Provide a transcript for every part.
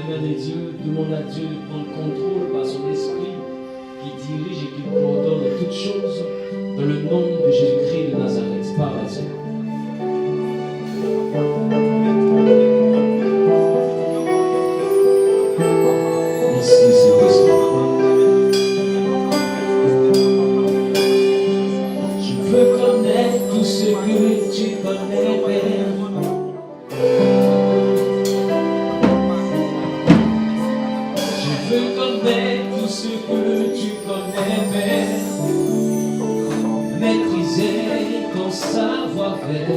mains de Dieu, demande à Dieu de prendre contrôle par son esprit qui dirige et qui coordonne toutes choses dans le nom de Jésus-Christ de Nazareth. Par la Dieu. Merci Seigneur. Je veux connaître tout ce que tu connais, Père. Je veux connaître tout ce que tu connais, Père. Maîtriser ton savoir-faire,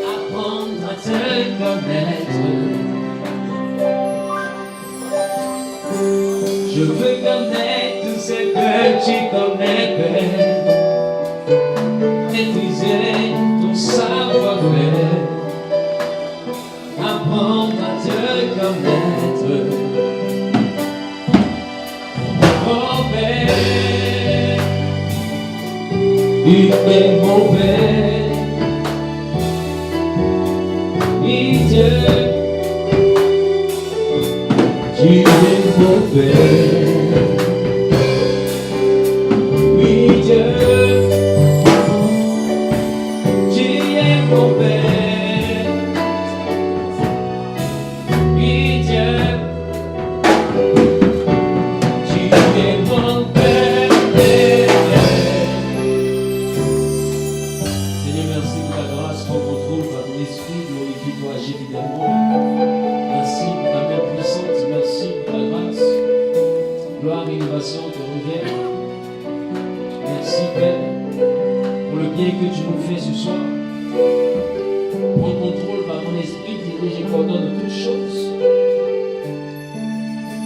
apprendre à te connaître. Je veux connaître tout ce que tu connais, Père. Maîtriser ton savoir-faire, apprendre à te connaître. Oh Père, tu es mon Père, oui Dieu, tu es mon Père, oui Dieu, tu es mon Père, oui Dieu, tu es mon Père. Seigneur, merci pour ta grâce, pour ton contrôle, par ton esprit, glorifie-toi, agis évidemment. Merci pour ta main puissante, merci pour ta grâce. Gloire et innovation te reviennent. Merci Père, pour le bien que tu nous fais ce soir. Prends contrôle par ton esprit, dirige et coordonne toutes choses.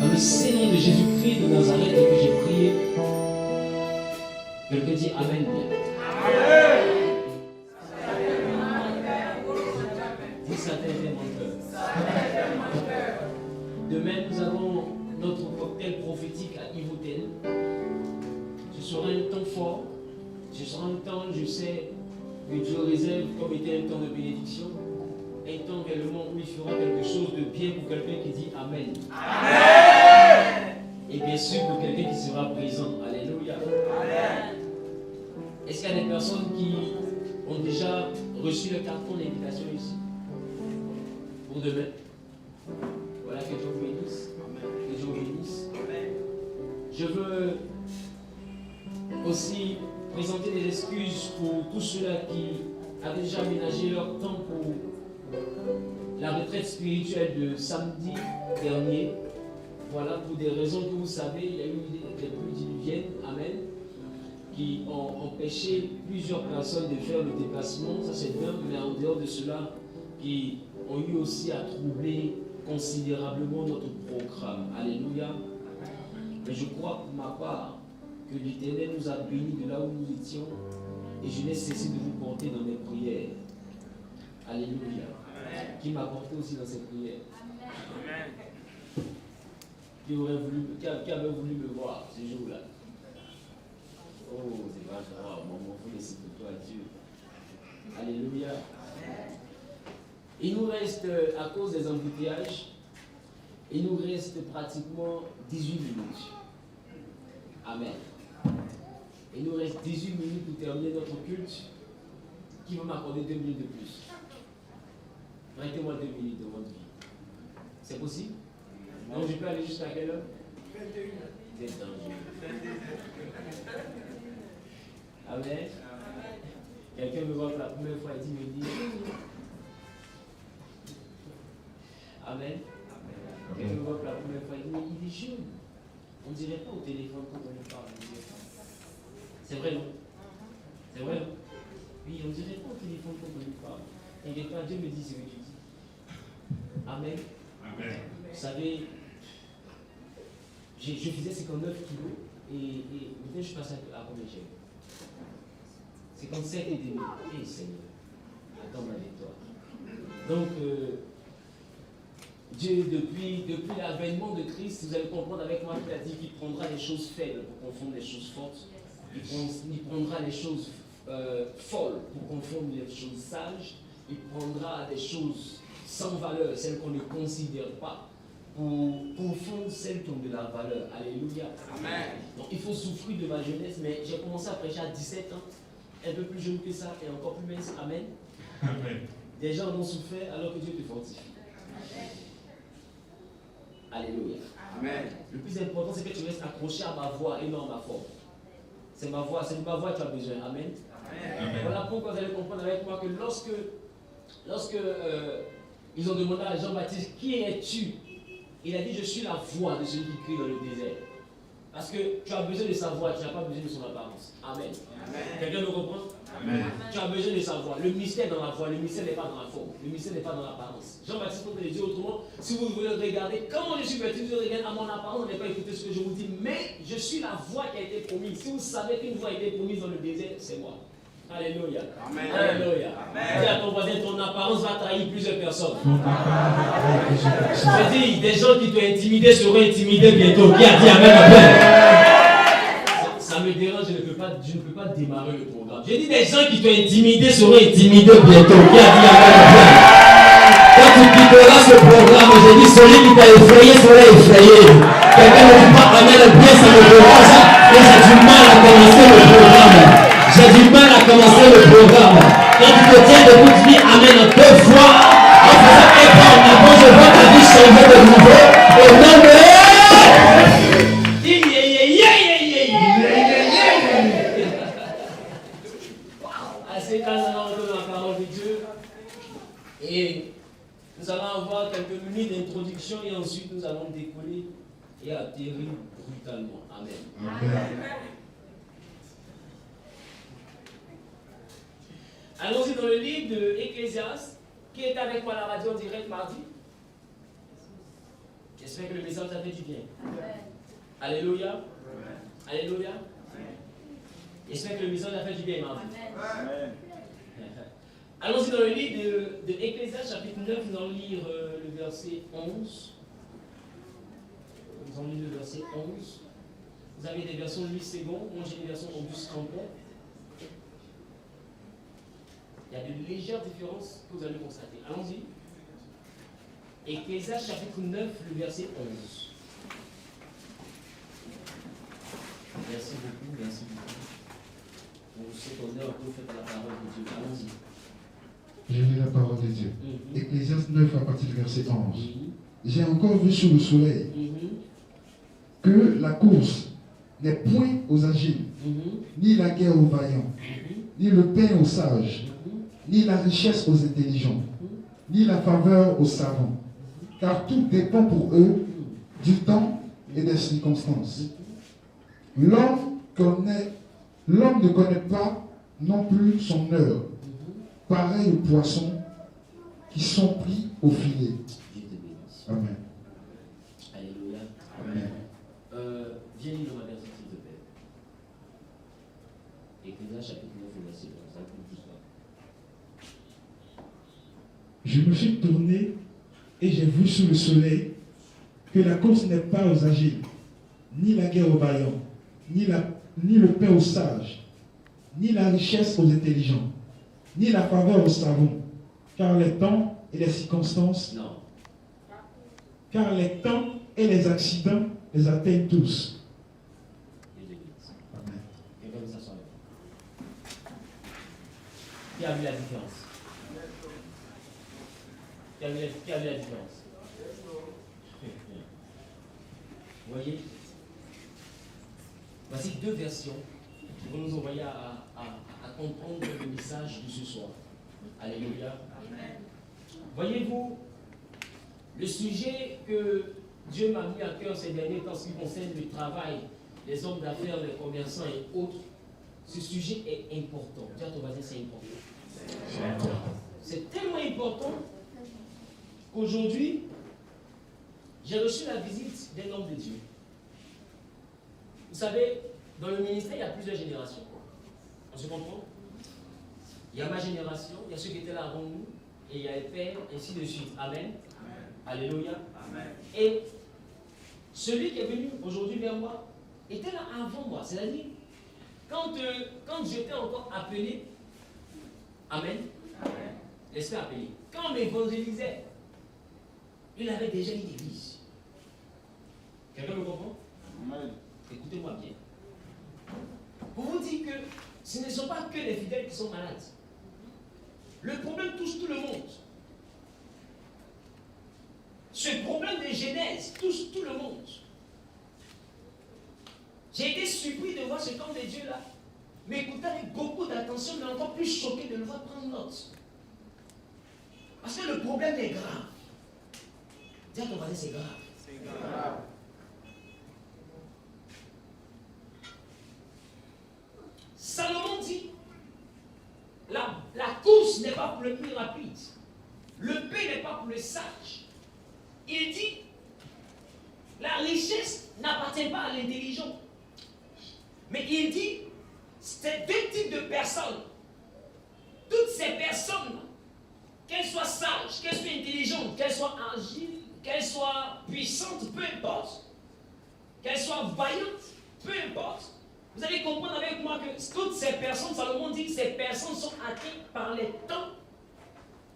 Dans le Seigneur de Jésus-Christ de Nazareth que j'ai prié. Quelqu'un dit Amen. Amen. Dis ça t'aide mon cœur. Demain, nous avons notre cocktail prophétique à Yvotel. Ce sera un temps fort. Ce sera un temps, je sais, que Dieu réserve comme étant un temps de bénédiction. Un temps réellement où il fera quelque chose de bien pour quelqu'un qui dit Amen. Amen. Et bien sûr pour quelqu'un qui sera présent. Alléluia. Amen. Est-ce qu'il y a des personnes qui ont déjà reçu le carton d'invitation ici pour demain? Voilà, que Dieu vous bénisse. Que Dieu vous bénisse. Je veux aussi présenter des excuses pour tous ceux-là qui avaient déjà aménagé leur temps pour la retraite spirituelle de samedi dernier. Voilà, pour des raisons que vous savez, il y a eu des pluies diluviennes, amen, qui ont empêché plusieurs personnes de faire le déplacement, ça c'est bien, mais en dehors de cela, qui ont eu aussi à troubler considérablement notre programme. Alléluia. Mais je crois pour ma part que l'Éternel nous a bénis de là où nous étions et je n'ai cessé de vous porter dans mes prières. Alléluia. Qui m'a porté aussi dans ses prières. Amen. Qui avait voulu me voir ce jour-là. Oh, c'est pas grave, mon frère, c'est pour toi, Dieu. Alléluia. Il nous reste, à cause des embouteillages, il nous reste pratiquement 18 minutes. Amen. Il nous reste 18 minutes pour terminer notre culte. Qui va m'accorder 2 minutes de plus? Prêtez-moi 2 minutes de votre vie. C'est possible? Donc je peux aller jusqu'à quelle heure? 21h. Vous êtes dangereux. Amen. Quelqu'un me voit pour la première fois et me dit Amen. Quelqu'un me voit pour la première fois et dit mais il est jeune. On ne dirait pas au téléphone quand on lui parle. C'est vrai, non? C'est vrai, non? Oui, on ne dirait pas au téléphone quand on lui parle. T'inquiète pas, Dieu me dit ce que tu dis. Amen. Amen. Vous savez, je faisais 59 kilos et maintenant je passe à combien j'ai? 57 et demi. Eh Seigneur, attends ma victoire. Donc, Dieu, depuis l'avènement de Christ, vous allez comprendre avec moi qu'il a dit qu'il prendra les choses faibles pour confondre les choses fortes. Il prendra les choses folles pour confondre les choses sages. Il prendra des choses sans valeur, celles qu'on ne considère pas, pour confondre celles qui ont de la valeur. Alléluia. Amen. Donc il faut souffrir de ma jeunesse, mais j'ai commencé à prêcher à 17 ans, un peu plus jeune que ça et encore plus mince. Amen. Amen. Des gens en ont souffert alors que Dieu te fortifie. Alléluia. Amen. Le plus important, c'est que tu restes accroché à ma voix et non à ma forme. C'est ma voix, c'est de ma voix que tu as besoin. Amen. Amen. Voilà pourquoi vous allez comprendre avec moi que lorsque ils ont demandé à Jean-Baptiste, qui es-tu? Il a dit, je suis la voix de celui qui crie dans le désert. Parce que tu as besoin de sa voix, tu n'as pas besoin de son apparence. Amen. Quelqu'un me comprend? Amen. Tu as besoin de sa voix. Le mystère dans la voix, le mystère n'est pas dans la forme, le mystère n'est pas dans l'apparence. Jean-Baptiste peut le dire autrement. Si vous voulez regarder comment je suis vêtu, vous regardez à mon apparence, vous n'avez pas écouté ce que je vous dis. Mais je suis la voix qui a été promise. Si vous savez qu'une voix a été promise dans le désert, c'est moi. Alléluia. Amen. Alléluia. Dis à ton voisin, ton apparence va trahir plusieurs personnes. Je dis, des gens qui t'ont intimidé seront intimidés bientôt. Qui a dit Amen, Amen? Ça me dérange, je ne peux pas démarrer le programme. J'ai dit, des gens qui t'ont intimidé seront intimidés bientôt. Qui a dit Amen, Amen? Quand tu quitteras ce programme, j'ai dit, celui qui t'a effrayé sera effrayé. Quelqu'un ne dit pas Amen, bien, ça me dérange. Mais j'ai du mal à commencer le programme. J'ai du mal à commencer le programme. Quand tu te tiens debout, tu dis Amen en 2 fois. En faisant un pas en avant, je vois ta vie changer de nouveau. Au nom de... Assez calme, on entend la parole de Dieu. Et nous allons avoir quelques minutes d'introduction et ensuite nous allons décoller et atterrir brutalement. Amen. Amen. Allons-y dans le livre de Ecclésiaste. Qui est avec moi à la radio en direct mardi? J'espère que le message a fait du bien. Amen. Alléluia. Amen. Alléluia. Amen. J'espère que le message a fait du bien mardi. Amen. Allons-y dans le livre de Ecclésiaste, chapitre 9, nous allons lire le verset 11. Nous allons lire le verset 11. Vous avez des versions 8 secondes, moi j'ai des versions en 12 complètes. Il y a de légères différences que vous allez constater. Allons-y. Ecclésiaste chapitre 9, le verset 11. Merci beaucoup, merci beaucoup. On sait qu'on est un peu fait à la parole de Dieu. Allons-y. Je lis la parole de Dieu. Ecclésiaste 9 à partir du verset 11. J'ai encore vu sous le soleil que la course n'est point aux agiles, ni la guerre aux vaillants, ni le pain aux sages, ni la richesse aux intelligents, ni la faveur aux savants, car tout dépend pour eux du temps et des circonstances. L'homme ne connaît pas non plus son heure, pareil aux poissons qui sont pris au filet. Amen. Alléluia. Amen. Viens lire dans ma version, s'il te plaît. Ecclésiaste chapitre 9, verset 11. Je me suis tourné et j'ai vu sous le soleil que la course n'est pas aux agiles, ni la guerre aux vaillants, ni le pain aux sages, ni la richesse aux intelligents, ni la faveur aux savants, car les temps et les circonstances, car les temps et les accidents les atteignent tous. Amen. Qui a vu la différence? Qui a vu la différence? Vous voyez? Voici 2 versions qui vont nous envoyer à comprendre le message de ce soir. Alléluia. Amen. Voyez-vous, le sujet que Dieu m'a mis à cœur ces derniers temps, ce qui concerne le travail, les hommes d'affaires, les commerçants et autres, ce sujet est important. Dis à ton voisin, c'est important. C'est tellement important qu'aujourd'hui, j'ai reçu la visite d'un homme de Dieu. Vous savez, dans le ministère, il y a plusieurs générations. On se comprend? Il y a ma génération, il y a ceux qui étaient là avant nous, et il y a les pères, ainsi de suite. Amen. Amen. Alléluia. Amen. Et celui qui est venu aujourd'hui vers moi était là avant moi. C'est-à-dire, quand j'étais encore appelé, Amen. Amen. Laisse-moi appeler. Quand on m'évangélisait, il avait déjà une église. Quelqu'un me comprend? Écoutez-moi bien. Pour vous dire que ce ne sont pas que les fidèles qui sont malades. Le problème touche tout le monde. Ce problème de Genèse touche tout le monde. J'ai été surpris de voir ce camp de Dieu là. Mais écoutez avec beaucoup d'attention, mais encore plus choqué de le voir prendre note. Parce que le problème est grave. Dis à ton voisin, c'est grave. C'est grave. Salomon dit, la course n'est pas pour le plus rapide. Le paix n'est pas pour le sage. Il dit, la richesse n'appartient pas à l'intelligent. Mais il dit, c'est deux types de personnes. Toutes ces personnes, qu'elles soient sages, qu'elles soient intelligentes, qu'elles soient agiles, qu'elles soient puissantes, peu importe, qu'elles soient vaillantes, peu importe. Vous allez comprendre avec moi que toutes ces personnes, Salomon dit que ces personnes sont atteintes par les temps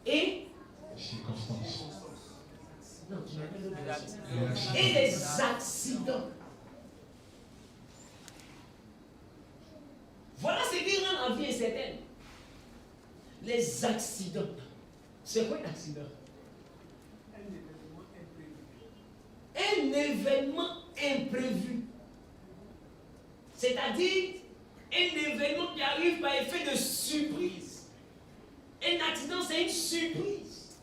et circonstances. Non, tu m'appelles le et les accidents. Voilà ce qui rend la vie incertaine. Les accidents. C'est quoi un accident? Un événement imprévu. C'est-à-dire un événement qui arrive par effet de surprise. Un accident, c'est une surprise.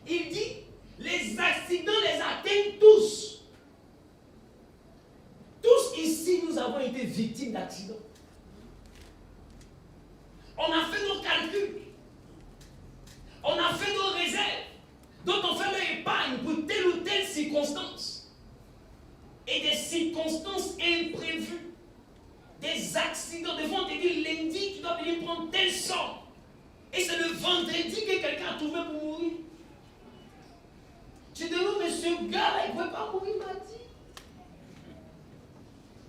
Il dit, les accidents les atteignent tous. Tous ici, nous avons été victimes d'accidents. On a fait nos calculs. On a fait nos réserves. Donc on fait leur épargne pour telle ou telle circonstance. Et des circonstances imprévues. Des accidents. Des fois on te dit lundi, tu dois venir prendre telle somme. Et c'est le vendredi que quelqu'un a trouvé pour mourir. Tu te dis, mais ce gars-là, il ne pouvait pas mourir, il m'a dit.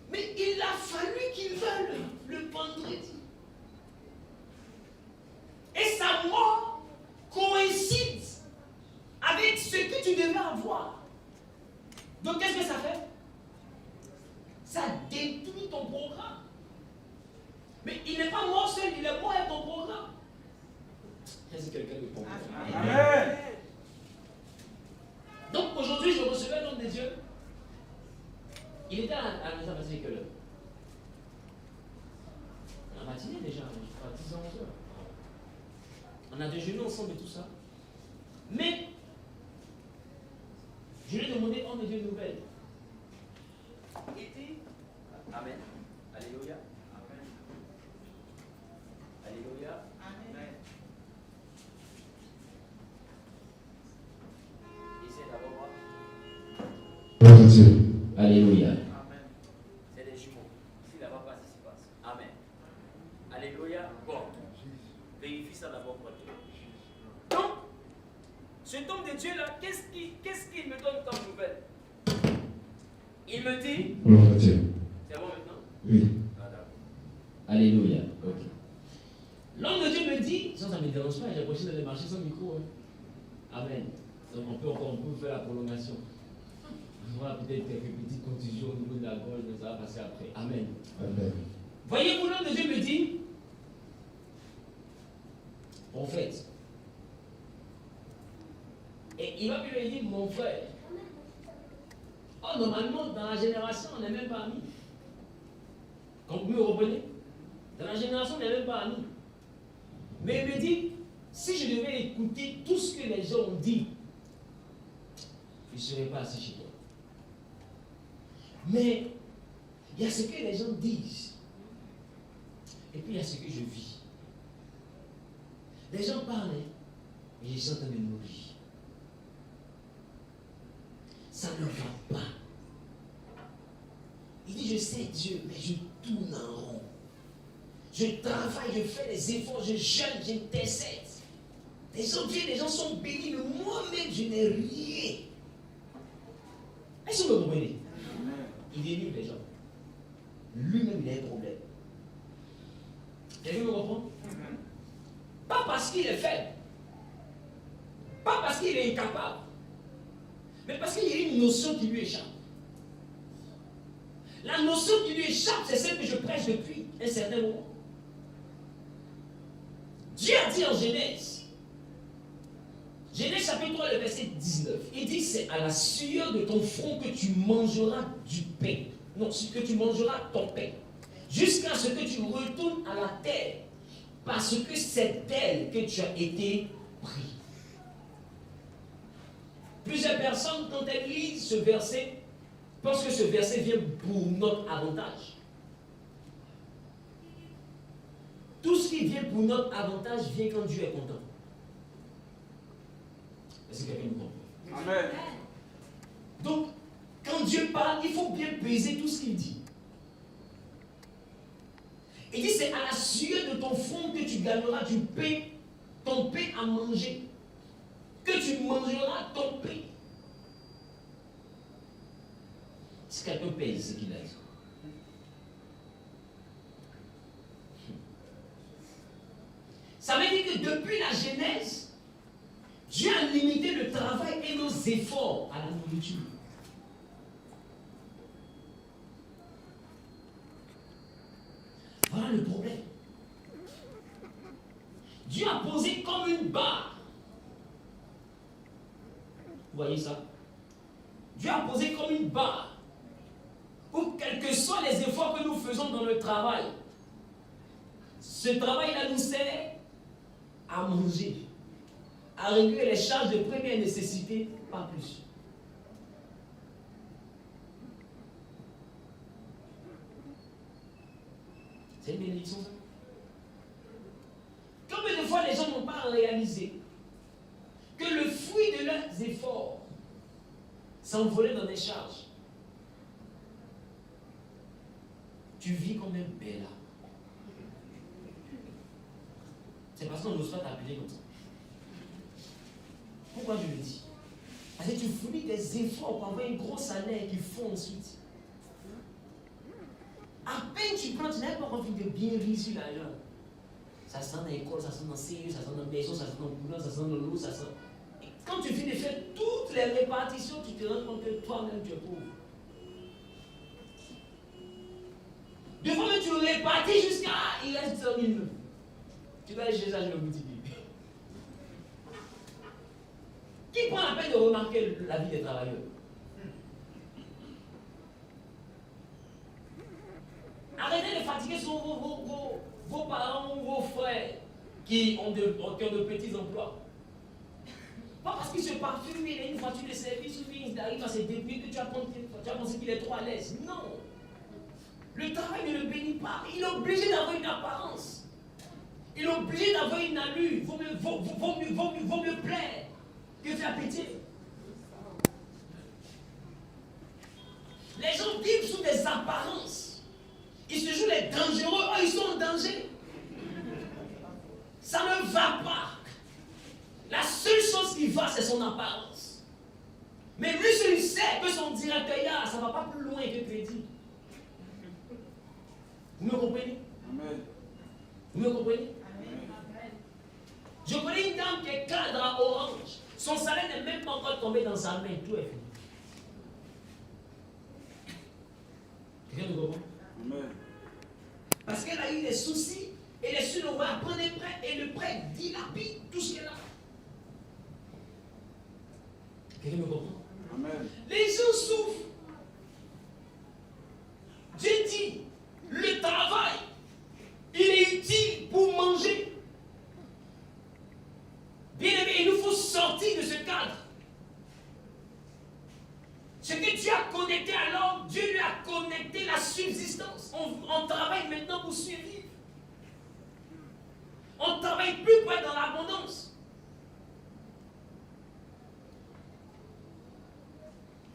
Mais il a fallu qu'il veuille le vendredi. Et sa mort coïncide avec ce que tu devais avoir. Donc qu'est-ce que ça fait? Ça détruit ton programme. Mais il n'est pas mort seul, il est mort avec ton programme. Est-ce que quelqu'un me comprend? Amen. Donc aujourd'hui, je recevais l'homme de Dieu. Il était à la maison à quelle heure? La matinée déjà, je crois, 10 h 11 h. On a déjeuné ensemble et tout ça. Mais, je lui ai demandé, homme de Dieu, une nouvelle. Il dit, Amen. Alléluia. Amen. Alléluia. Amen. Essaye d'abord voir. Gloire à Dieu. Alléluia. Amen. C'est des jumeaux. Si là-bas passe, ici passe. Amen. Alléluia. Bon. Vérifie ça d'abord pour toi. Donc, cet homme de Dieu là, qu'est-ce qu'il me donne comme nouvelle? Il me dit. Gloire à Dieu. C'est bon maintenant? Oui. Ah, d'accord. Alléluia. Ok. L'homme de Dieu me dit, ça ne me dérange pas, j'ai approché dans les marchés sans micro. Hein. Amen. Donc on peut faire la prolongation. On aura peut-être quelques petites contusions au niveau de la gorge, mais ça va passer après. Amen. Amen. Voyez-vous, l'homme de Dieu me dit, prophète. Et il va lui dire, mon frère. Oh, normalement, dans la génération, on n'est même pas amis. Quand vous me reprenez, dans la génération, on n'est même pas amis. Mais il me dit, si je devais écouter tout ce que les gens ont dit, je ne serais pas assis chez toi. Mais il y a ce que les gens disent. Et puis il y a ce que je vis. Les gens parlent, mais je suis en train de mourir. Ça ne va pas. Il dit, je sais Dieu, mais je tourne en rond. Je travaille, je fais des efforts, je jeûne, j'intercède. Les gens viennent, les gens sont bénis, mais moi-même, je n'ai rien. Est-ce que vous me comprenez? Il délivre les gens. Lui-même, il a un problème. Quelqu'un me comprend? Pas parce qu'il est faible. Pas parce qu'il qu'il est incapable, mais parce qu'il y a une notion qui lui échappe. La notion qui lui échappe, c'est celle que je prêche depuis un certain moment. Dieu a dit en Genèse chapitre 3, le verset 19, il dit c'est à la sueur de ton front que tu mangeras du pain. Non, que tu mangeras ton pain. Jusqu'à ce que tu retournes à la terre. Parce que c'est d'elle que tu as été pris. Plusieurs personnes, quand elles lisent ce verset, pensent que ce verset vient pour notre avantage. Tout ce qui vient pour notre avantage vient quand Dieu est content. Est-ce que quelqu'un me comprend? Amen. Donc, quand Dieu parle, il faut bien peser tout ce qu'il dit. Il dit, c'est à la sueur de ton front que tu gagneras du pain, ton pain à manger. Que tu mangeras ton pain. Si quelqu'un pèse ce qu'il a dit. Ça veut dire que depuis la Genèse, Dieu a limité le travail et nos efforts à la nourriture. Voilà le problème. Dieu a posé comme une barre. Vous voyez ça? Dieu a posé comme une barre où quels que soient les efforts que nous faisons dans le travail, ce travail-là nous sert à manger, à régler les charges de première nécessité, pas plus. C'est une bénédiction, ça. Combien de fois les gens n'ont pas réalisé que le fruit de leurs efforts s'envolait dans des charges? Tu vis comme un bella. C'est parce qu'on n'ose pas t'appeler comme ça. Pourquoi je le dis? Parce que tu fournis des efforts pour avoir un gros salaire qui font ensuite. À peine tu prends, tu n'as pas envie de bien vivre sur l'argent. Ça sent dans l'école, ça sent dans le CE, ça sent dans la maison, ça sent dans le boulot, ça sent dans l'eau, ça sent. Et quand tu finis de faire toutes les répartitions, tu te rends compte que toi-même tu es pauvre. Des fois, tu répartis jusqu'à. Il reste 100 000. Tu vas aller chez ça, je vais multiplier. Qui prend la peine de remarquer la vie des travailleurs? Arrêtez de fatiguer sur vos parents ou vos frères qui ont de petits emplois. Pas parce qu'il se parfume, il a une voiture de service, ou il arrive à se débrouiller que tu as pensé qu'il est trop à l'aise. Non. Le travail ne le bénit pas. Il est obligé d'avoir une apparence. Il est obligé d'avoir une allure. Vaut mieux plaire que faire péter. Les gens vivent sous des apparences. Ils se jouent les dangereux. Oh, ils sont en danger. Ça ne va pas. La seule chose qui va, c'est son apparence. Mais lui, il sait que son directeur, ça ne va pas plus loin que crédit. Vous me comprenez? Amen. Vous me comprenez? Je connais une dame qui est cadre à Orange. Son salaire n'est même pas encore tombé dans sa main. Tout est fini. Quelqu'un me comprend? Amen. Parce qu'elle a eu des soucis et les sous va prendre des prêts et le prêt dilapide tout ce qu'elle a. Quelqu'un me comprend? Amen. Les gens souffrent. Dieu dit, le travail, il est utile pour manger. Bien aimé, il nous faut sortir de ce cadre. Ce que Dieu a connecté alors, Dieu lui a connecté la subsistance. On travaille maintenant pour survivre. On ne travaille plus pour être dans l'abondance.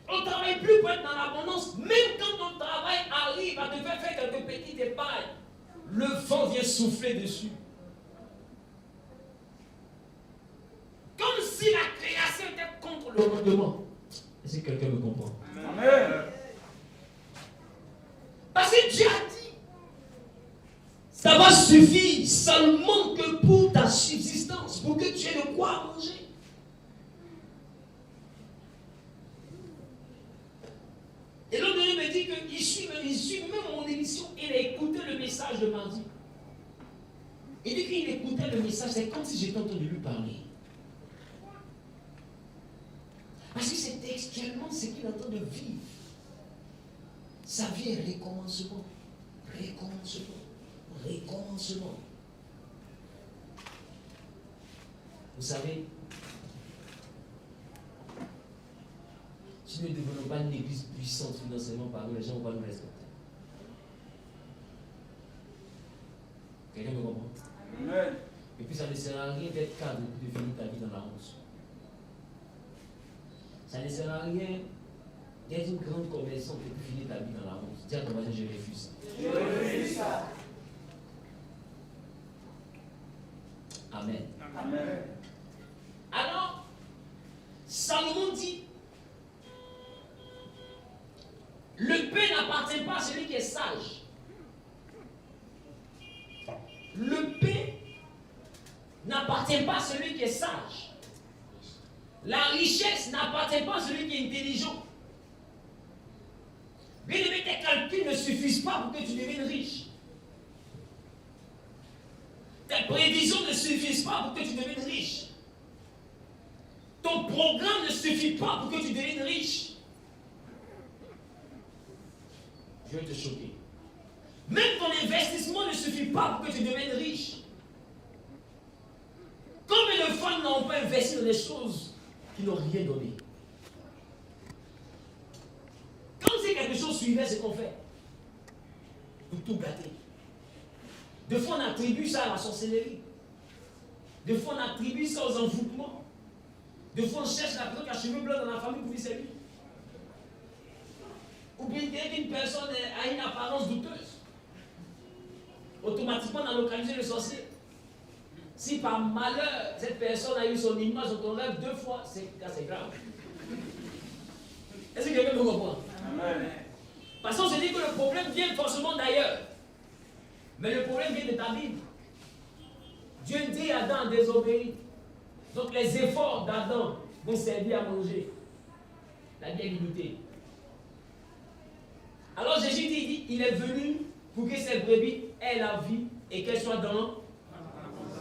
On ne travaille plus pour être dans l'abondance. Même quand ton travail arrive à te faire quelques petites épargnes, le vent vient souffler dessus. Comme si la création était contre le rendement. Est-ce que quelqu'un me comprend? Amen. Parce que Dieu a dit, ça va suffire seulement que pour ta subsistance, pour que tu aies de quoi manger. qu'il suit même mon émission, il a écouté le message de mardi. Il dit qu'il écoutait le message, c'est comme si j'étais en train de lui parler. Parce que c'est textuellement ce qu'il est en train de vivre. Sa vie est recommencement. Recommencement. Recommencement. Vous savez, si nous ne devenons pas une église puissante financièrement par nous, les gens vont nous respecter. Quelqu'un me comprend? Amen. Et puis ça ne sert à rien d'être cadre et de finir ta vie dans la honte. Ça ne sert à rien d'être une grande commerçante et puis finir ta vie dans la honte. Dis à ton voisin, je refuse. Je refuse ça. Amen. Amen. Alors, Salomon dit, le paix n'appartient pas à celui qui est sage. Le paix n'appartient pas à celui qui est sage. La richesse n'appartient pas à celui qui est intelligent. Bien aimé, tes calculs ne suffisent pas pour que tu deviennes riche. Tes prévisions ne suffisent pas pour que tu deviennes riche. Ton programme ne suffit pas pour que tu deviennes riche. Je vais te choquer. Même ton investissement ne suffit pas pour que tu deviennes riche. Combien de femmes n'ont pas investi dans des choses qui n'ont rien donné? Quand c'est quelque chose suivait ce qu'on fait, pour tout gâter. Des fois on attribue ça à la sorcellerie. Des fois on attribue ça aux envoûtements. Des fois on cherche la personne qui a cheveux blancs dans la famille pour dire c'est lui. Ou bien qu'une personne a une apparence douteuse. Automatiquement on a localisé le sorcier. Si par malheur cette personne a eu son image dans ton rêve 2 fois, c'est grave. Est-ce que quelqu'un me comprend? Amen. Parce qu'on se dit que le problème vient forcément d'ailleurs. Mais le problème vient de ta vie. Dieu dit à Adam désobéir. Donc les efforts d'Adam vont servir à manger. La vie est limitée. Alors Jésus dit, il est venu pour que cette brebis ait la vie et qu'elle soit dans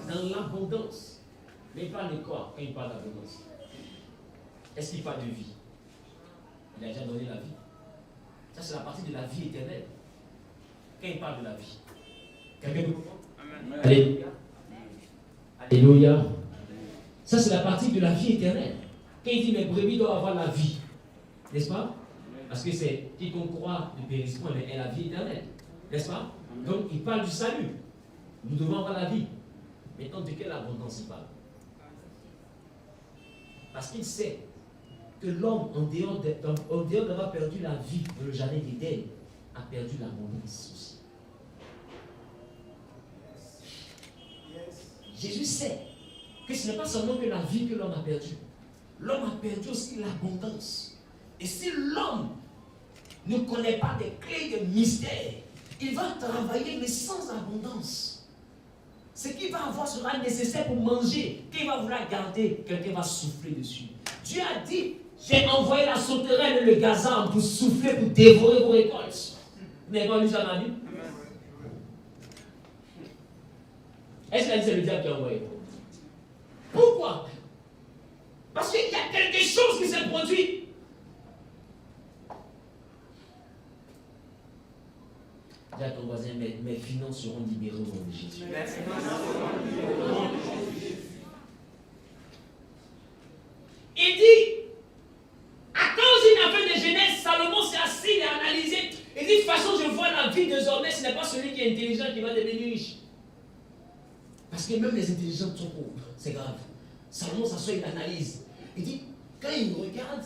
l'abondance. Mais il parle de quoi quand il parle d'abondance? Est-ce qu'il parle de vie? Il a déjà donné la vie. Ça, c'est la partie de la vie éternelle. Quand il parle de la vie. Quelqu'un me comprend? Alléluia. Alléluia. Ça, c'est la partie de la vie éternelle. Quand il dit mes brebis doivent avoir la vie. N'est-ce pas? Parce que c'est quiconque croit ne périsse point, mais est la vie éternelle. N'est-ce pas? Donc, il parle du salut. Nous devons avoir la vie. Maintenant, de quelle abondance il parle? Parce qu'il sait que l'homme, en dehors d'avoir perdu la vie dans le jardin d'Éden, a perdu l'abondance aussi. Jésus sait que ce n'est pas seulement que la vie que l'homme a perdue. L'homme a perdu aussi l'abondance. Et si l'homme ne connaît pas des clés de mystère, il va travailler mais sans abondance. Ce qu'il va avoir sera nécessaire pour manger. Qu'il va vouloir garder, quelqu'un va souffler dessus. Dieu a dit, j'ai envoyé la sauterelle et le gazan pour souffler, pour dévorer vos récoltes. Vous n'avez pas lu ça dans la Bible? Est-ce qu'il a dit c'est le diable qui a envoyé? Pourquoi? Parce qu'il y a quelque chose qui s'est produit. Dis à ton voisin, mes finances seront libérées au nom de Jésus. Il dit, à cause d'une affaire de jeunesse, Salomon s'est assis et a analysé. Il dit, de toute façon, je vois la vie désormais, ce n'est pas celui qui est intelligent qui va devenir riche. Parce que même les intelligents sont pauvres, c'est grave. Salomon s'assoit et analyse. Il dit, quand il regarde,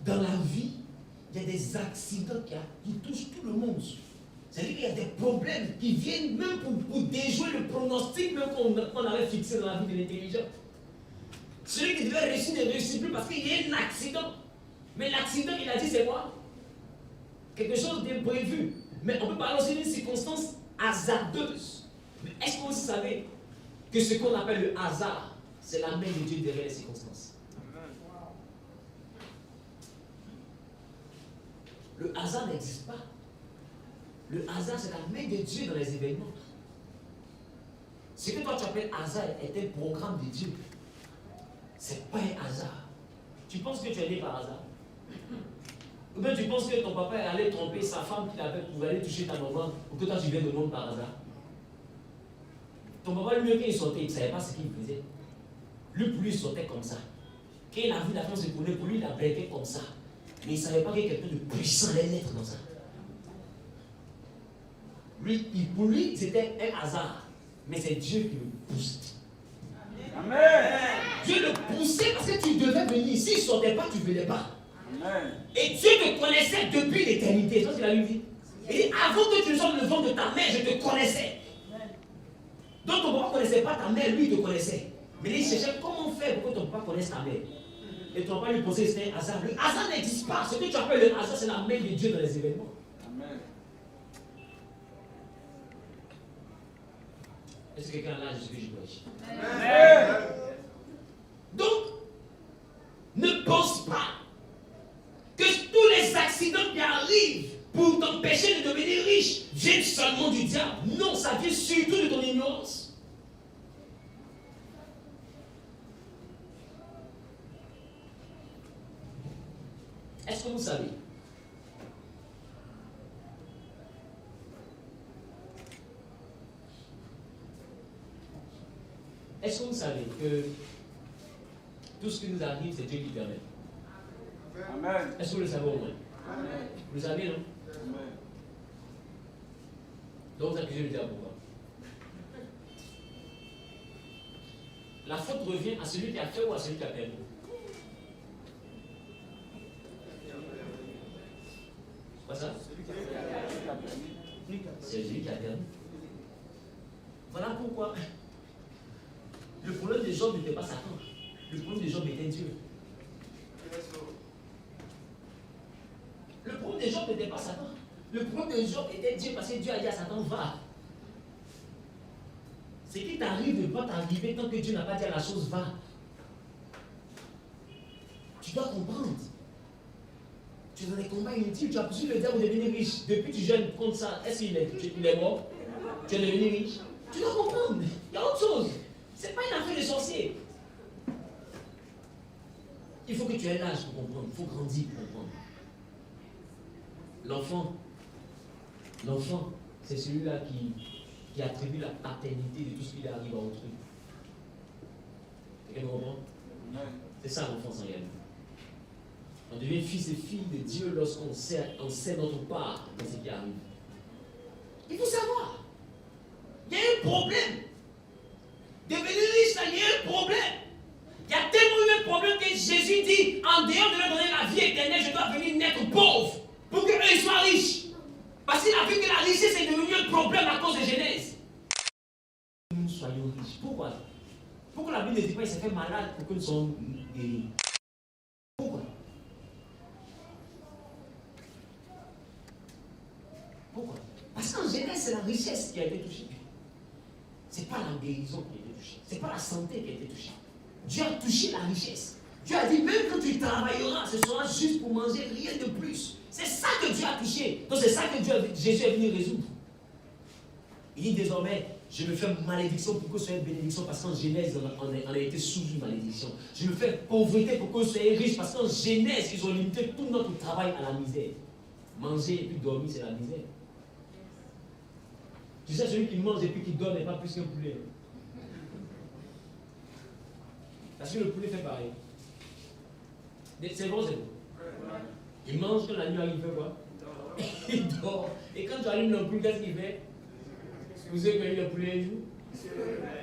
dans la vie, il y a des accidents qui touchent tout le monde. C'est-à-dire qu'il y a des problèmes qui viennent même pour déjouer le pronostic même qu'on avait fixé dans la vie de l'intelligent. Celui qui devait réussir ne réussit plus parce qu'il y a un accident. Mais l'accident, il a dit, c'est quoi? Quelque chose d'imprévu. Mais on peut parler aussi d'une circonstance hasardeuse. Mais est-ce que vous savez que ce qu'on appelle le hasard, c'est la main de Dieu derrière les circonstances? Le hasard n'existe pas. Le hasard, c'est la main de Dieu dans les événements. Ce que toi tu appelles hasard est un programme de Dieu. Ce n'est pas un hasard. Tu penses que tu es né par hasard? Ou bien tu penses que ton papa est allé tromper sa femme qu'il avait pour aller toucher ta maman ou que toi tu viens de monde par hasard? Ton papa, lui, quand il sortait, il ne savait pas ce qu'il faisait. Lui, pour lui, il sortait comme ça. Quand il a vu la femme se tourner, pour lui, il a breaké comme ça. Mais il ne savait pas qu'il y avait quelqu'un de puissant allait naître dans ça. Lui, pour lui, c'était un hasard. Mais c'est Dieu qui le pousse. Amen. Dieu le poussait parce que tu devais venir. S'il ne sortait pas, tu ne venais pas. Amen. Et Dieu te connaissait depuis l'éternité. C'est ce qu'il a dit. Il dit, avant que tu ne sortes le ventre de ta mère, je te connaissais. Donc ton papa ne connaissait pas ta mère, lui il te connaissait. Mais il cherchait comment faire pour que ton papa connaisse ta mère. Et ton papa lui posait, c'était un hasard. Le hasard n'existe pas. Ce que tu appelles le hasard, c'est la main de Dieu dans les événements. Amen. Est-ce que quelqu'un là, je suis que je prêche? Amen. Donc, ne pense pas que tous les accidents qui arrivent pour t'empêcher de devenir riche viennent seulement du diable. Non, ça vient surtout de ton ignorance. Est-ce que vous savez? Est-ce que vous savez que tout ce qui nous arrive, c'est Dieu qui permet? Amen. Est-ce que vous le savez au moins? Amen. Vous le savez, non? Amen. Donc vous accusez le diable pourquoi? La faute revient à celui qui a fait ou à celui qui a permis? C'est pas ça? C'est celui qui a permis. Voilà pourquoi le problème de Job n'était pas Satan. Le problème de Job était Dieu. Le problème de Job n'était pas Satan. Le problème de Job était Dieu parce que Dieu a dit à Satan, va. Ce qui t'arrive ne peut pas t'arriver tant que Dieu n'a pas dit à la chose, va. Tu dois comprendre. Tu es dans des combats inutiles, tu as poussé le diable de devenir riche. Depuis que tu jeûnes contre ça, est-ce qu'il est mort? Tu es devenu riche? Tu dois comprendre. Il y a autre chose. Ce n'est pas une affaire de sorcier. Il faut que tu aies l'âge pour comprendre. Il faut grandir pour comprendre. L'enfant, c'est celui-là qui attribue la paternité de tout ce qui arrive à autrui. Quelqu'un me comprend? C'est ça l'enfance en réalité. On devient fils et filles de Dieu lorsqu'on sait notre part dans ce qui arrive. Il faut savoir. Il y a un problème. Devenir riche, là, il y a un problème. Il y a tellement eu un problème que Jésus dit, en dehors de leur donner la vie éternelle, je dois venir naître pauvre pour qu'eux ils soient riches. Parce qu'il a vu que la richesse est devenue un problème à cause de Genèse. Nous soyons riches. Pourquoi? Pourquoi la Bible ne dit pas qu'il s'est fait malade pour que nous soyons guéris? Pourquoi? Pourquoi? Parce qu'en Genèse, c'est la richesse qui a été touchée. Ce n'est pas la guérison qui a été touchée. Ce n'est pas la santé qui a été touchée. Dieu a touché la richesse. Dieu a dit, même quand tu travailleras, ce sera juste pour manger, rien de plus. C'est ça que Dieu a touché. Donc c'est ça que Jésus est venu résoudre. Il dit désormais, je me fais malédiction pour que ce soit une bénédiction, parce qu'en Genèse, on a été sous une malédiction. Je me fais pauvreté pour que ce soit riche, parce qu'en Genèse, ils ont limité tout notre travail à la misère. Manger et puis dormir, c'est la misère. Tu sais, celui qui mange et puis qui dort n'est pas plus qu'un poulet. Parce que le poulet fait pareil. C'est bon, c'est bon. Il mange quand la nuit arrive, il fait quoi? Il dort. Et quand tu allumes l'ampoule, qu'est-ce qu'il fait? Vous avez connu le poulet un jour?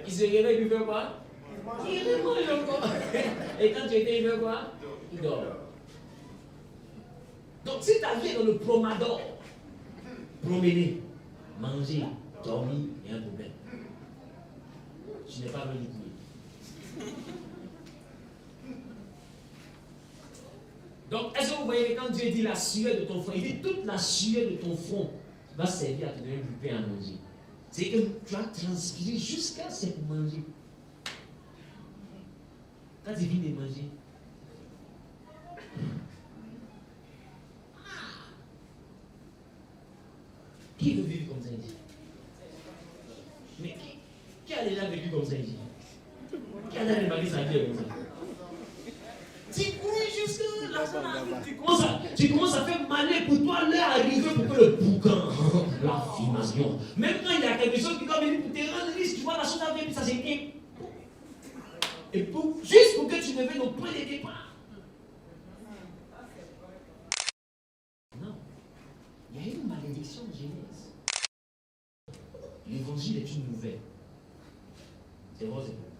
Il se réveille, il fait quoi? Il mange encore. Et quand tu étais, il fait quoi? Il dort. Donc si ta vie est dans le promenade, promener, manger, dormir, il y a un problème. Tu n'es pas venu poulet. Donc, est-ce que vous voyez que quand Dieu dit la sueur de ton front, il dit toute la sueur de ton front va servir à te donner du pain à manger. C'est que tu as transpiré jusqu'à ce pour manger. Quand il vient de manger, Qui veut vivre comme ça ici? Mais qui a déjà vécu comme ça ici? Qui a déjà démarré sa vie comme ça? Tu cours jusque l'argent arrive, tu commences à faire maner pour toi l'heure arrivée pour que le boucan, l'affirmation. Même quand il y a quelque chose qui doit venir pour te rendre riche, tu vois la chose arriver, puis ça s'éteint. Et juste pour que tu ne viennes au point de départ. Non. Il y a une malédiction de Genèse. L'évangile est une nouvelle. C'est vrai, c'est vrai.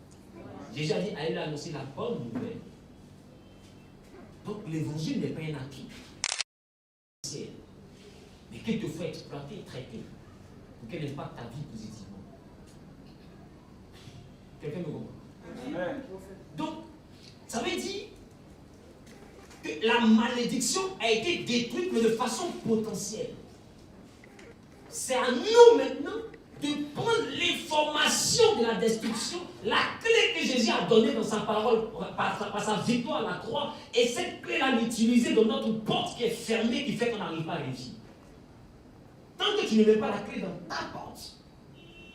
Jésus a dit, allez annoncer la bonne nouvelle. Donc l'évangile n'est pas un acquis. Mais qu'il te faut exploiter et traiter pour qu'elle impacte ta vie positivement. Quelqu'un me comprend? Amen. Donc, ça veut dire que la malédiction a été détruite, mais de façon potentielle. C'est à nous maintenant de prendre l'information de la destruction, la clé que Jésus a donnée dans sa parole, par sa victoire à la croix, et cette clé-là l'utiliser dans notre porte qui est fermée, qui fait qu'on n'arrive pas à réussir. Tant que tu ne mets pas la clé dans ta porte,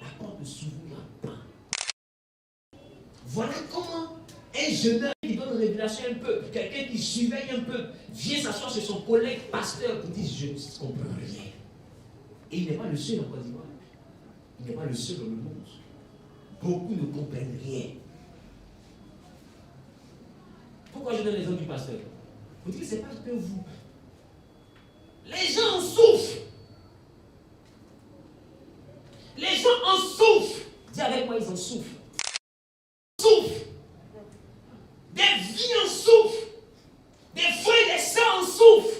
la porte ne s'ouvrira pas. Voilà comment un jeune homme qui donne une révélation un peu, quelqu'un qui surveille un peu, vient s'asseoir chez son collègue pasteur qui dit je ne comprends rien. Et il n'est pas le seul en Côte d'Ivoire. Il n'est pas le seul dans le monde. Beaucoup ne comprennent rien. Pourquoi je donne l'exemple du pasteur? Vous dites que ce n'est pas que vous. Les gens en souffrent. Les gens en souffrent. Dis avec moi, ils en souffrent. Souffrent. Des vies en souffrent. Des frères et des sœurs en souffrent.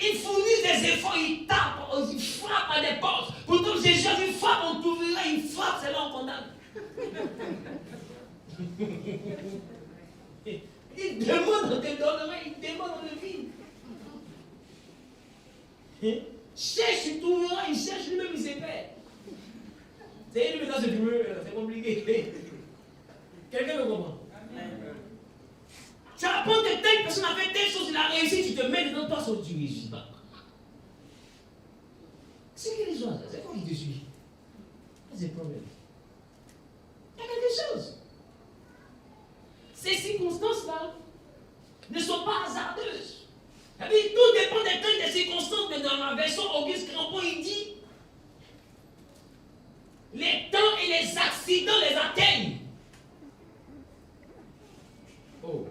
Ils fournissent des efforts, ils tapent, ils frappent à des portes. Pourtant Jésus a dit frappe, on t'ouvrira, il frappe, c'est là on condamne. Il demande, on te donnera, il demande, on le vide. Cherche, tu trouveras, il cherche lui-même, il s'épère. C'est lui maintenant, c'est compliqué. Quelqu'un me comprend? Tu apprends que telle personne a fait telle chose, il a réussi, tu te mets dedans, toi, tu réussis pas. C'est quelle histoire? C'est quoi qui te suit? C'est le problème. Il y a quelque chose. Ces circonstances-là ne sont pas hasardeuses. Tout dépend des temps et des circonstances, mais dans la version Auguste Crampon, il dit les temps et les accidents les atteignent. Oh.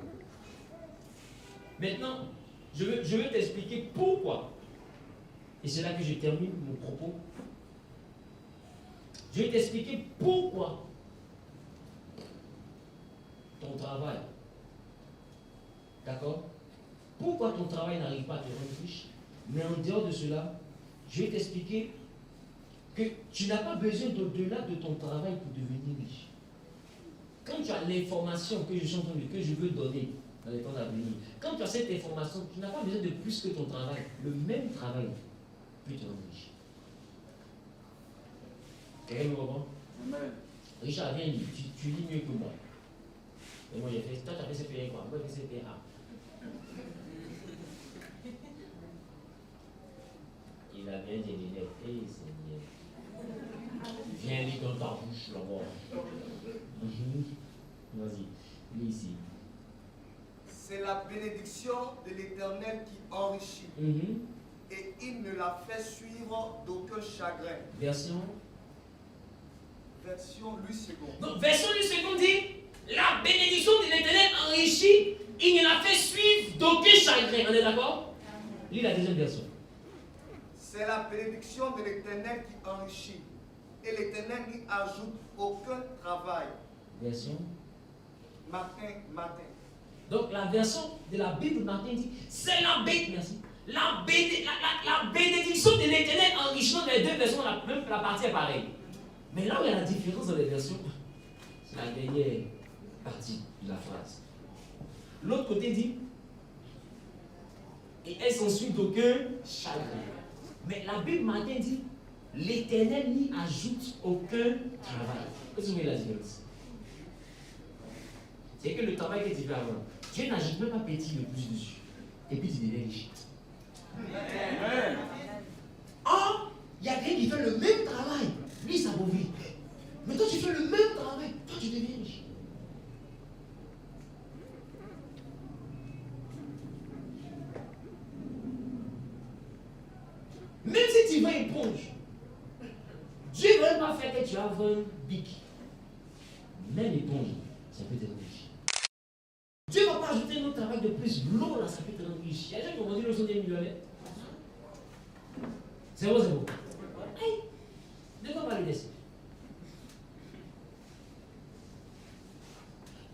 Maintenant, je veux t'expliquer pourquoi. Et c'est là que je termine mon propos. Je vais t'expliquer pourquoi ton travail, d'accord? Pourquoi ton travail n'arrive pas à te rendre riche? Mais en dehors de cela, je vais t'expliquer que tu n'as pas besoin d'au-delà de ton travail pour devenir riche. Quand tu as l'information que je veux donner dans les temps à venir, quand tu as cette information, tu n'as pas besoin de plus que ton travail. Le même travail peut te rendre riche. Quelqu'un me comprend? Richard, viens, tu lis mieux que moi. Et moi, j'ai fait, toi, tu as fait CPA quoi? Moi, j'ai fait CPA. Il a bien des lunettes. Eh, Seigneur. Viens, lis dans ta bouche, là-bas. Vas-y, lis ici. C'est la bénédiction de l'Éternel qui enrichit. Et il ne la fait suivre d'aucun chagrin. Version Louis II. Donc, version Louis II dit la bénédiction de l'Éternel enrichit, il ne la fait suivre d'aucun chagrin. On est d'accord? Lis la deuxième version. C'est la bénédiction de l'Éternel qui enrichit. Et l'Éternel n'y ajoute aucun travail. Version Matin. Donc, la version de la Bible Martin dit c'est la bénédiction. La bénédiction de l'Éternel enrichissant les deux versions, même la partie est pareille. Mais là où il y a la différence dans les versions, c'est la dernière partie de la phrase. L'autre côté dit et elle s'ensuit d'aucun chagrin. Mais la Bible Martin dit l'Éternel n'y ajoute aucun travail. Qu'est-ce que vous voyez la différence? C'est que le travail que tu fais avant, Dieu n'ajoute même pas petit le plus dessus. Et puis tu deviens riche. Or, il y a quelqu'un qui fait le même travail. Lui, il s'appauvrit. Mais toi, tu fais le même travail. Toi, tu deviens riche. Même si tu vas éponge, Dieu ne veut pas faire que tu as 20 bics. Même éponge, ça peut te rendre riche. Dieu ne va pas ajouter un autre travail de plus. L'eau, là, ça peut te rendre riche. Il y a des gens qui vont dire le sont des millionnaires. C'est bon, c'est bon. Hey, de quoi parler d'esprit?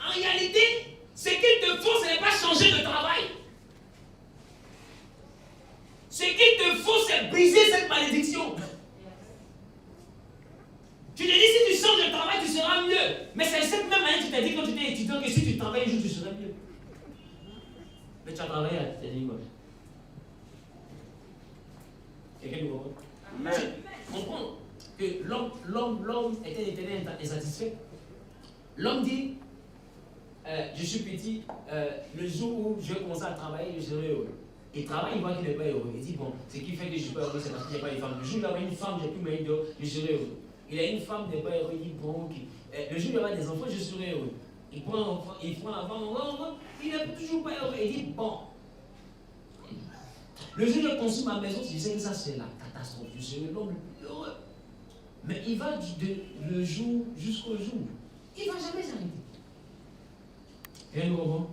En réalité, ce qu'il te faut, ce n'est pas changer de travail. Ce qu'il te faut, c'est briser cette malédiction. Tu te dis, si tu changes de travail, tu seras mieux. Mais c'est cette même manière que tu t'es dit quand tu étais étudiant que si tu travailles un jour, tu serais mieux. Mais tu as travaillé, tu t'es dit moche. Quelqu'un nous comprend? Tu comprends que l'homme est un éternel insatisfait. L'homme dit, je suis petit, le jour où je vais commencer à travailler, je serai heureux. Il travaille, il voit qu'il n'est pas heureux. Il dit, bon, ce qui fait que je ne suis pas heureux, c'est parce qu'il n'y a pas de femme. Le jour où il y aura une femme, j'ai plus moyen de, je serai heureux. Il a une femme, il n'est pas heureux, il dit, bon, ok. Le jour où il y aura des enfants, je serai heureux. Il prend l'enfant, il n'est toujours pas heureux. Il dit, bon. Le jour où je construis ma maison, je sais que ça c'est la catastrophe. Je serai l'homme le plus heureux. Mais il va le jour jusqu'au jour. Il ne va jamais s'arrêter. Quelqu'un nous comprend?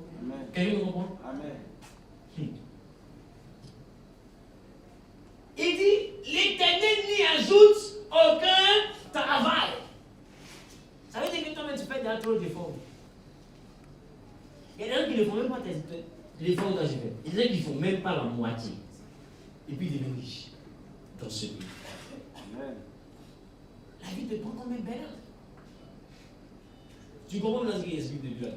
Quelqu'un nous comprend? Amen. Il dit, l'Éternel n'y ajoute aucun travail. Ça veut dire que toi-même tu fais déjà trop d'efforts. Il y a des gens qui ne font même pas l'effort que j'ai fait. Il y a des gens qui ne font même pas la moitié. Et puis ils deviennent riches dans ce pays. La vie te prend comme un bel âge. Tu comprends dans ce qu'il explique depuis là?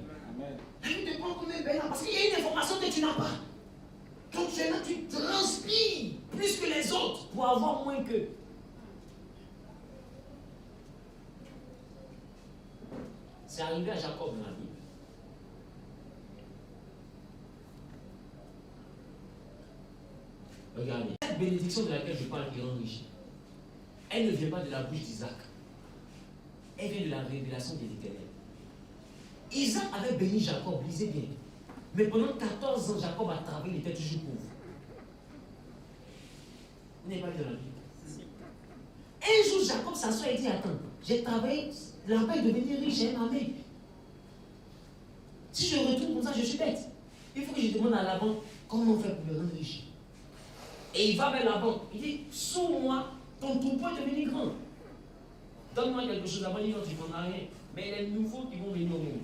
La vie te prend comme un bel âge parce qu'il y a une information que tu n'as pas. Donc tu es là, tu transpires plus que les autres pour avoir moins qu'eux. C'est arrivé à Jacob dans la Bible. Regardez, cette bénédiction de laquelle je parle qui rend riche, elle ne vient pas de la bouche d'Isaac. Elle vient de la révélation de l'Éternel. Isaac avait béni Jacob, lisez bien. Mais pendant 14 ans, Jacob a travaillé, il était toujours pauvre. Vous n'avez pas lu dans la Bible? Un jour, Jacob s'assoit et dit, attends, j'ai travaillé, la paix de devenir riche, elle m'a mis. Si je retourne comme ça, je suis bête. Il faut que je demande à la banque comment on fait pour me rendre riche. Et il va vers la banque. Il dit, sous moi, ton troupeau est devenu grand. Donne-moi quelque chose. La banque dit, non, tu ne prendras rien. Mais les nouveaux qui vont venir au monde,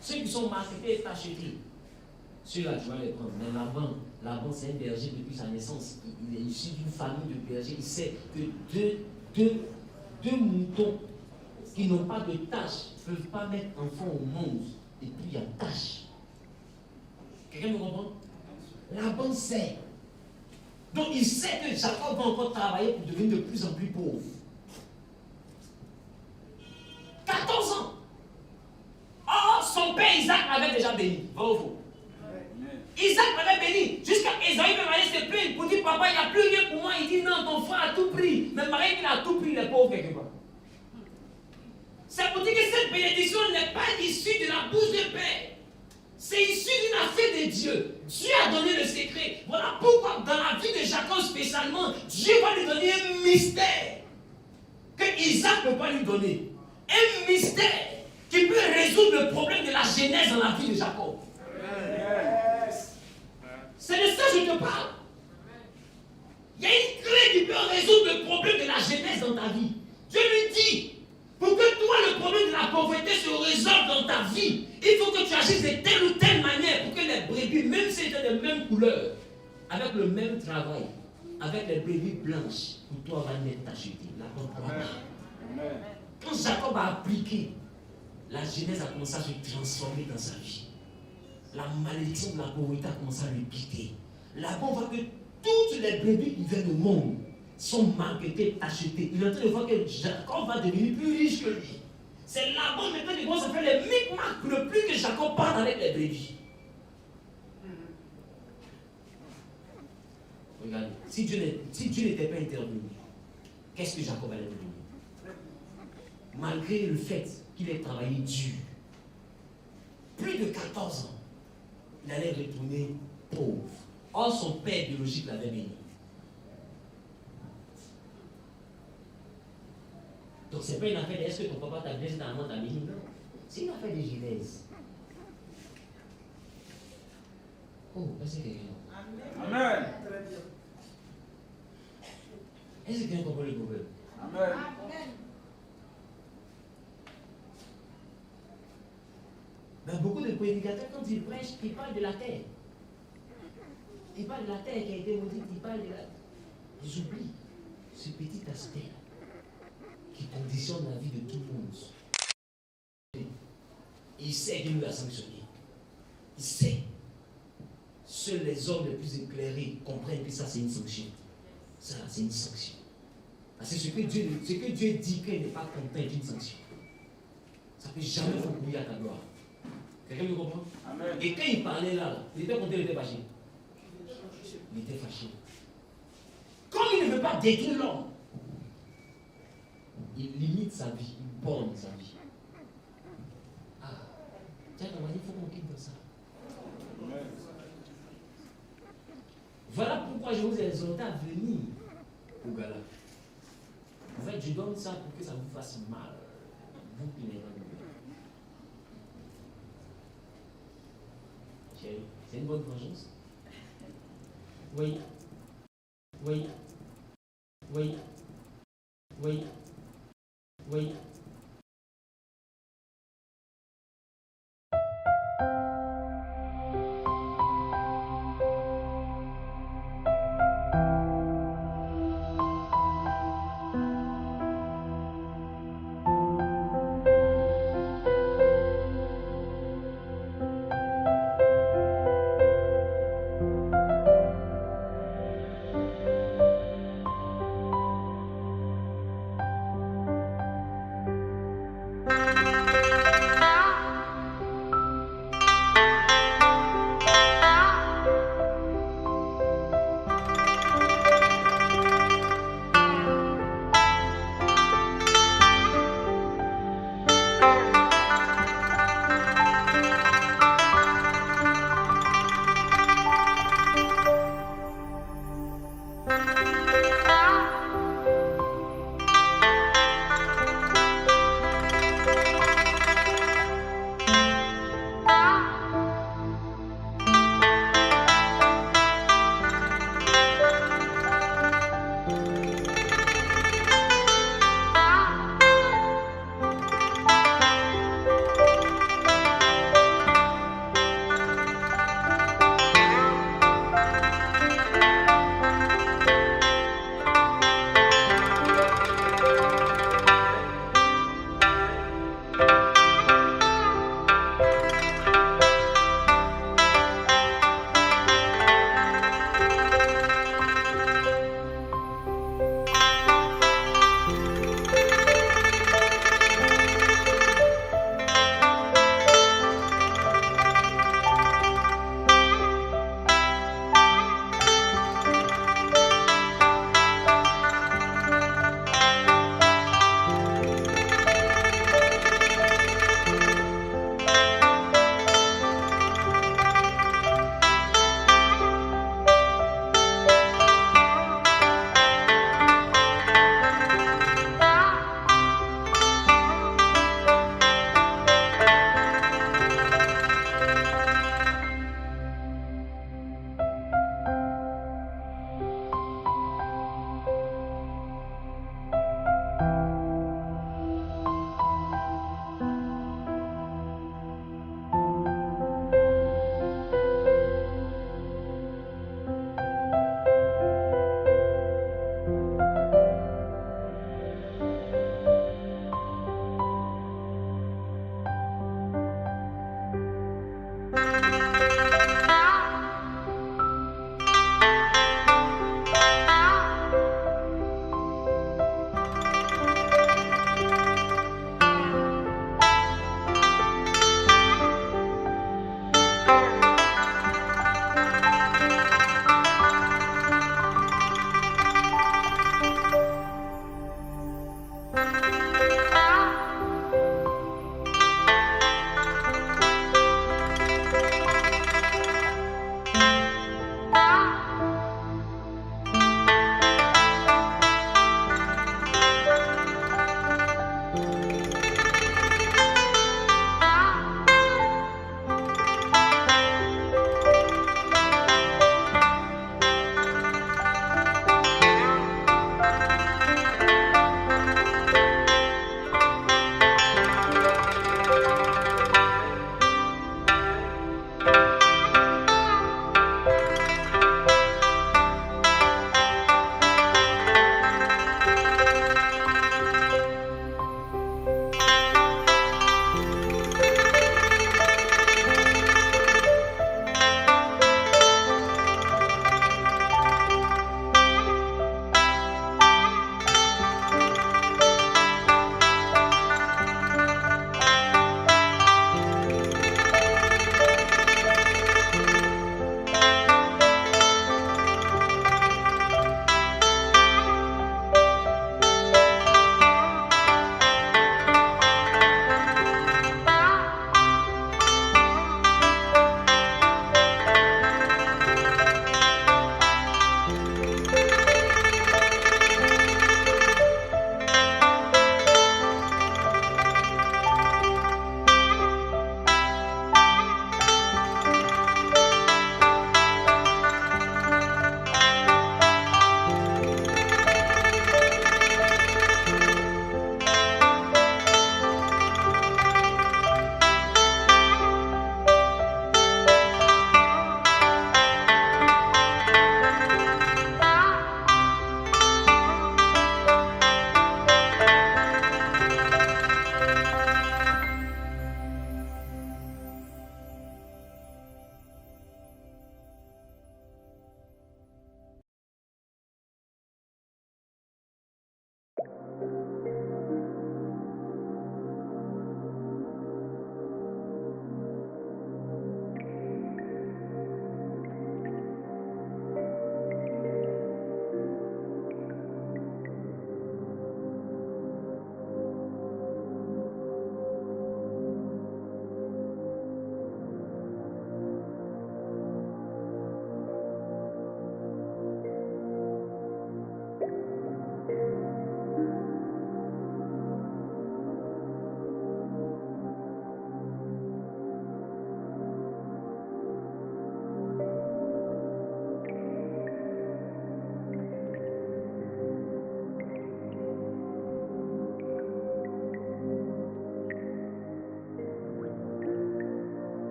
ceux qui sont marketés et achetés, ceux-là, tu vas les prendre. Mais la banque, c'est un berger depuis sa naissance. Il est issu d'une famille de bergers. Il sait que deux moutons qui n'ont pas de tâche ne peuvent pas mettre enfant au monde. Et puis il y a tâche. Quelqu'un me comprend? La banque sait. Donc il sait que Jacob va encore travailler pour devenir de plus en plus pauvre. 14 ans. Or, son père Isaac avait déjà béni. Va au fond. Isaac m'avait béni. Jusqu'à Esaü même allait se plaindre pour dire, papa, il n'y a plus rien pour moi. Il dit, non, ton frère a tout pris. Mais malgré qu'il a tout pris, il est pauvre quelque part. C'est pour dire que cette bénédiction n'est pas issue de la bouche de père. C'est issu d'une affaire de Dieu. Dieu a donné le secret. Voilà pourquoi dans la vie de Jacob spécialement, Dieu va lui donner un mystère que Isaac ne peut pas lui donner. Un mystère qui peut résoudre le problème de la genèse dans la vie de Jacob. C'est de ça que je te parle. Il y a une clé qui peut résoudre le problème de la genèse dans ta vie. Dieu lui dit, pour que toi, le problème de la pauvreté se résolve dans ta vie, il faut que tu agisses de telle ou telle manière pour que les brebis, même si elles étaient de même couleur, avec le même travail, avec les brebis blanches, pour toi va naître ta chute. La bonne parole. Quand Jacob a appliqué, la genèse a commencé à se transformer dans sa vie. La malédiction de la pauvreté a commencé à lui quitter. Là-bas, on voit que toutes les brebis qui viennent au monde sont marketées, achetées. Il est en train de voir que Jacob va devenir plus riche que lui. C'est là-bas maintenant qu'ils vont se faire les micmacs le plus que Jacob parle avec les brebis. Regardez, si Dieu n'était pas intervenu, qu'est-ce que Jacob allait devenir? Malgré le fait qu'il ait travaillé dur, plus de 14 ans, il allait retourner pauvre. Or, son père biologique l'avait béni. Donc, ce n'est pas une affaire de est-ce que ton papa t'a blessé, ta maman t'a béni? Non. C'est une affaire de genèse. Oh, est-ce que quelqu'un? Amen. Est-ce que quelqu'un comprend le problème? Amen. Dans beaucoup de prédicateurs, quand ils prêchent, ils parlent de la terre. Ils parlent de la terre qui a été maudite, ils parlent de la... Ils oublient ce petit aspect qui conditionne la vie de tout le monde. Il sait qu'il nous a sanctionné. Il sait. Seuls les hommes les plus éclairés comprennent que ça, c'est une sanction. Ça, c'est une sanction. Parce que ce que Dieu dit qu'il n'est pas content d'une sanction, ça ne peut jamais concourir à ta gloire. Quelqu'un me comprend? Amen. Et quand il parlait là, il était content, il était fâché. Il était fâché. Comme il ne veut pas détruire l'homme, il limite sa vie, il borne sa vie. Ah, tiens, on va dire, il faut qu'on quitte dans ça. Amen. Voilà pourquoi je vous ai exhorté à venir au gala. En fait, je donne ça pour que ça vous fasse mal. Vous qui n'êtes pas de chérie, c'est une bonne vengeance. Oui. Oui. Oui. Oui. Oui.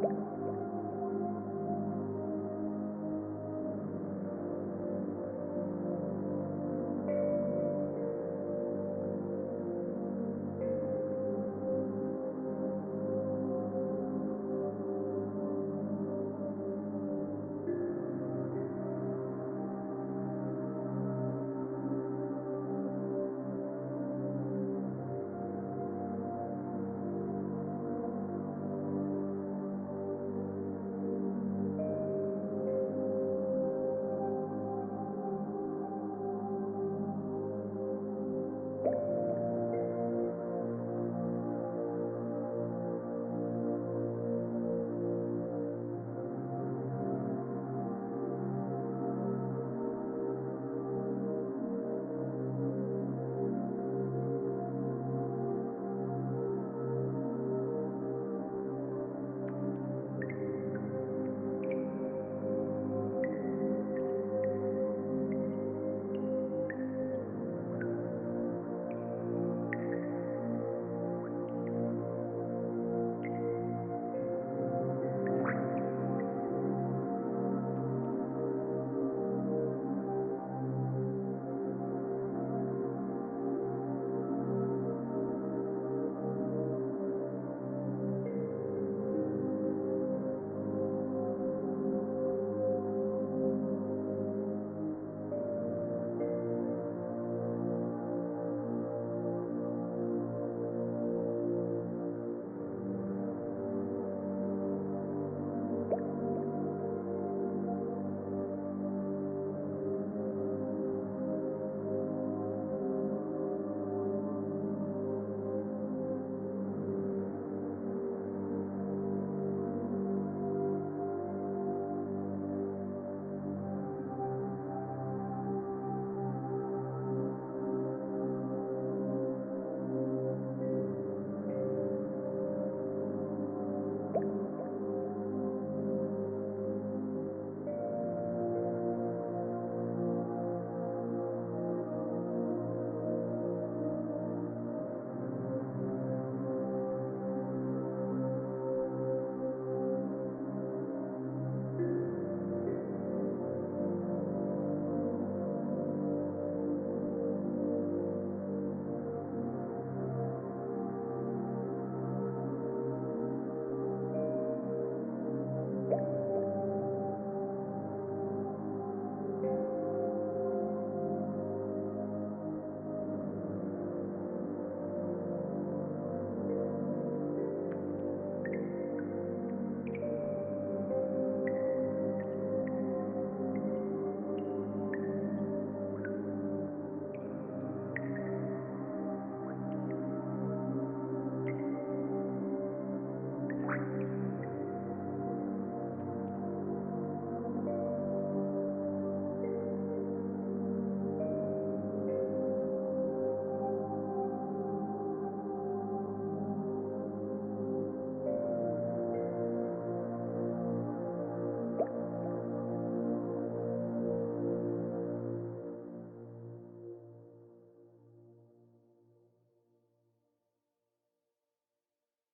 Amen.